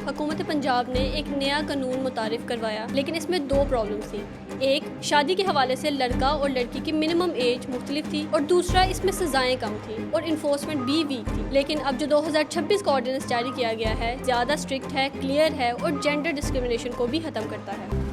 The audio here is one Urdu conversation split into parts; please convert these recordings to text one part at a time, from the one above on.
حکومت پنجاب نے ایک نیا قانون متعارف کروایا، لیکن اس میں دو پرابلمز تھیں۔ ایک، شادی کے حوالے سے لڑکا اور لڑکی کی منیمم ایج مختلف تھی، اور دوسرا، اس میں سزائیں کم تھیں اور انفورسمنٹ بھی ویک تھی۔ لیکن اب جو 2026 کا آرڈیننس جاری کیا گیا ہے، زیادہ اسٹرکٹ ہے، کلیئر ہے اور جینڈر ڈسکرمنیشن کو بھی ختم کرتا ہے۔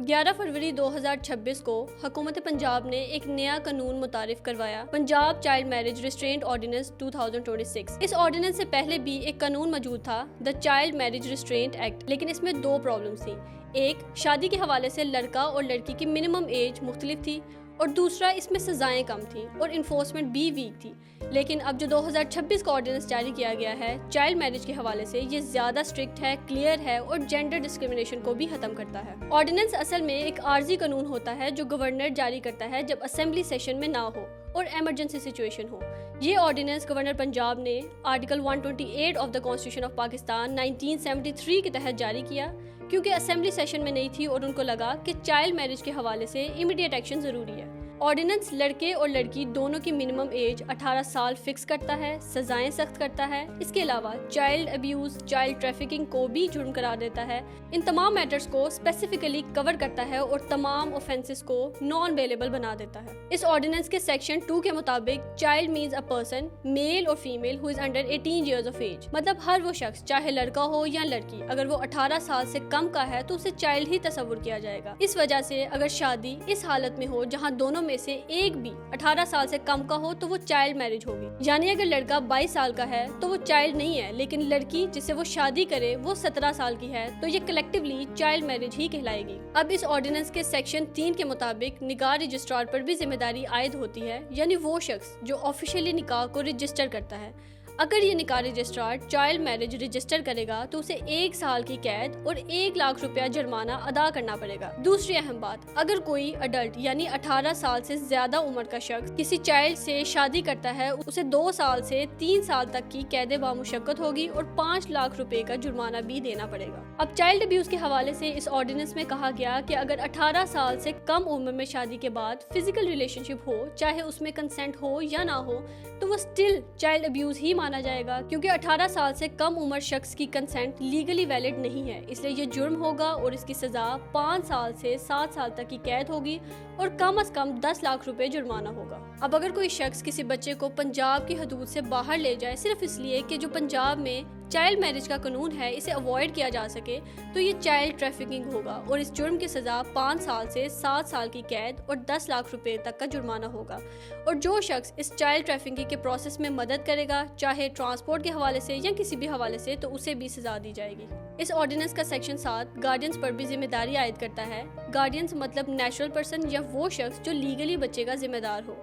11 فروری 2026 کو حکومت پنجاب نے ایک نیا قانون متعارف کروایا، Punjab child marriage restraint ordinance 2026۔ اس آرڈیننس سے پہلے بھی ایک قانون موجود تھا، the child marriage restraint act, لیکن اس میں دو پرابلمز تھیں۔ ایک، شادی کے حوالے سے لڑکا اور لڑکی کی منیمم ایج مختلف تھی، اور دوسرا، اس میں سزائیں کم تھیں اور انفورسمنٹ بھی ویک تھی۔ لیکن اب جو 2026 کا آرڈیننس جاری کیا گیا ہے چائلڈ میرج کے حوالے سے، یہ زیادہ اسٹرکٹ ہے، کلیئر ہے اور جینڈر ڈسکرمنیشن کو بھی ختم کرتا ہے۔ آرڈیننس اصل میں ایک عارضی قانون ہوتا ہے جو گورنر جاری کرتا ہے جب اسمبلی سیشن میں نہ ہو اور ایمرجنسی سچویشن ہو۔ یہ آرڈیننس گورنر پنجاب نے article 128 of the constitution of Pakistan 1973 کے تحت جاری کیا، کیونکہ اسمبلی سیشن میں نہیں تھی اور ان کو لگا کہ چائلڈ میرج کے حوالے سے امیڈیٹ ایکشن ضروری ہے۔ آرڈیننس لڑکے اور لڑکی دونوں کی منیمم ایج 18 سال فکس کرتا ہے، سزائیں سخت کرتا ہے۔ اس کے علاوہ چائلڈ ابیوز، چائلڈ ٹریفکنگ کو بھی جرم قرار دیتا ہے۔ ان تمام میٹرز کو اسپیسیفکلی کور کرتا ہے اور تمام اوفینسز کو نان بیلیبل بنا دیتا ہے۔ اس آرڈیننس کے سیکشن 2 کے مطابق child means a person male اور female who is under 18 years of age, مطلب ہر وہ شخص چاہے لڑکا ہو یا لڑکی، اگر وہ 18 سال سے کم کا ہے تو اسے چائلڈ ہی تصور کیا جائے گا۔ اس وجہ سے اگر شادی اس حالت میں ہو جہاں دونوں میں سے ایک بھی 18 سال سے کم کا ہو تو وہ چائلڈ میرج ہوگی، یعنی اگر لڑکا 22 سال کا ہے تو وہ چائلڈ نہیں ہے، لیکن لڑکی جس سے وہ شادی کرے وہ 17 سال کی ہے تو یہ کلیکٹیولی چائلڈ میرج ہی کہلائے گی۔ اب اس آرڈیننس کے سیکشن 3 کے مطابق نکاح رجسٹرار پر بھی ذمہ داری عائد ہوتی ہے، یعنی وہ شخص جو آفیشیلی نکاح کو رجسٹر کرتا ہے۔ اگر یہ نکاح رجسٹرار چائلڈ میرج رجسٹر کرے گا تو اسے 1 سال کی قید اور 1 لاکھ روپیہ جرمانہ ادا کرنا پڑے گا۔ دوسری اہم بات، اگر کوئی اڈلٹ یعنی 18 سال سے زیادہ عمر کا شخص کسی چائلڈ سے شادی کرتا ہے، اسے 2 سال سے 3 سال تک کی قید بامشقت ہوگی اور 5 لاکھ روپے کا جرمانہ بھی دینا پڑے گا۔ اب چائلڈ ابیوز کے حوالے سے اس آرڈیننس میں کہا گیا کہ اگر 18 سال سے کم عمر میں شادی کے بعد فزیکل ریلیشن شپ ہو، چاہے اس میں کنسنٹ ہو یا نہ ہو، تو وہ سٹل چائلڈ ابیوز ہی مانا جائے گا، کیونکہ 18 سال سے کم عمر شخص کی کنسنٹ لیگلی ویلڈ نہیں ہے، اس لیے یہ جرم ہوگا اور اس کی سزا 5 سال سے 7 سال تک کی قید ہوگی اور کم از کم 10 لاکھ روپے جرمانہ ہوگا۔ اب اگر کوئی شخص کسی بچے کو پنجاب کی حدود سے باہر لے جائے صرف اس لیے کہ جو پنجاب میں چائلڈ میرج کا قانون ہے اسے اوائڈ کیا جا سکے، تو یہ چائلڈ ٹریفکنگ ہوگا اور اس جرم کی سزا 5 سال سے 7 سال کی قید اور 10 لاکھ روپے تک کا جرمانہ ہوگا۔ اور جو شخص اس چائلڈ ٹریفکنگ کے پروسیس میں مدد کرے گا، چاہے ٹرانسپورٹ کے حوالے سے یا کسی بھی حوالے سے، تو اسے بھی سزا دی جائے گی۔ اس آرڈیننس کا سیکشن 7 گارڈینز پر بھی ذمہ داری عائد کرتا ہے۔ گارڈینز مطلب نیچرل پرسن یا وہ شخص جو لیگلی بچے کا ذمہ دار ہو۔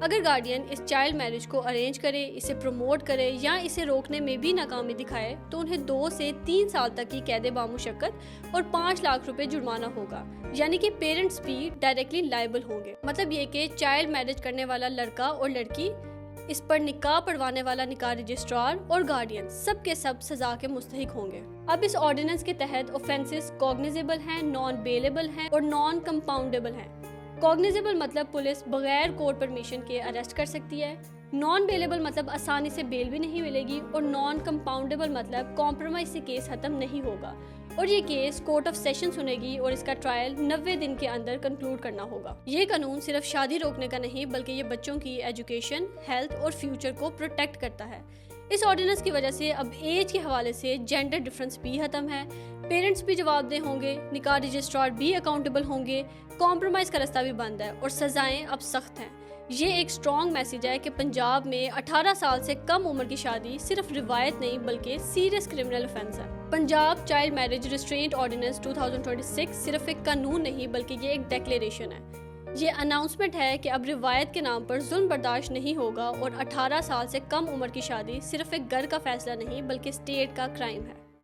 اگر گارڈین اس چائلڈ میرج کو ارینج کرے، اسے پروموٹ کرے یا اسے روکنے میں بھی ناکامی دکھائے تو انہیں 2 سے 3 سال تک کی قید بامشقت اور 5 لاکھ روپے جرمانہ ہوگا، یعنی کہ پیرنٹس بھی ڈائریکٹلی لائبل ہوں گے۔ مطلب یہ کہ چائلڈ میرج کرنے والا لڑکا اور لڑکی، اس پر نکاح پڑھوانے والا نکاح رجسٹرار اور گارڈین سب کے سب سزا کے مستحق ہوں گے۔ اب اس آرڈیننس کے تحت اوفینسز کوگنیزیبل ہیں، نان بیلیبل ہیں اور نان کمپاؤنڈیبل ہیں۔ کوگنیزیبل مطلب پولیس بغیر کورٹ پرمیشن کے اریسٹ کر سکتی ہے، نان بیلیبل مطلب آسانی سے بیل بھی نہیں ملے گی، اور نان کمپاؤنڈیبل مطلب کمپرومائز سے کیس ختم نہیں ہوگا اور یہ کیس کورٹ آف سیشن سنے گی اور اس کا ٹرائل 90 دن کے اندر کنکلوڈ کرنا ہوگا۔ یہ قانون صرف شادی روکنے کا نہیں بلکہ یہ بچوں کی ایجوکیشن، ہیلتھ اور فیوچر کو پروٹیکٹ کرتا ہے۔ اس آرڈیننس کی وجہ سے اب ایج کے حوالے سے جینڈر ڈفرنس بھی ختم ہے، پیرنٹس بھی جواب دہ ہوں گے، نکاح رجسٹرار بھی اکاؤنٹیبل ہوں گے، کمپرومائز کا رستہ بھی بند ہے اور سزائیں اب سخت ہیں۔ یہ ایک اسٹرانگ میسج ہے کہ پنجاب میں 18 سال سے کم عمر کی شادی صرف روایت نہیں بلکہ سیریس کرمنل اوفینس ہے۔ Punjab child marriage restraint ordinance 2026 صرف ایک قانون نہیں بلکہ یہ ایک ڈیکلیریشن ہے۔ یہ اناؤنسمنٹ ہے کہ اب روایت کے نام پر ظلم برداشت نہیں ہوگا اور 18 سال سے کم عمر کی شادی صرف ایک گھر کا فیصلہ نہیں بلکہ اسٹیٹ کا کرائم ہے۔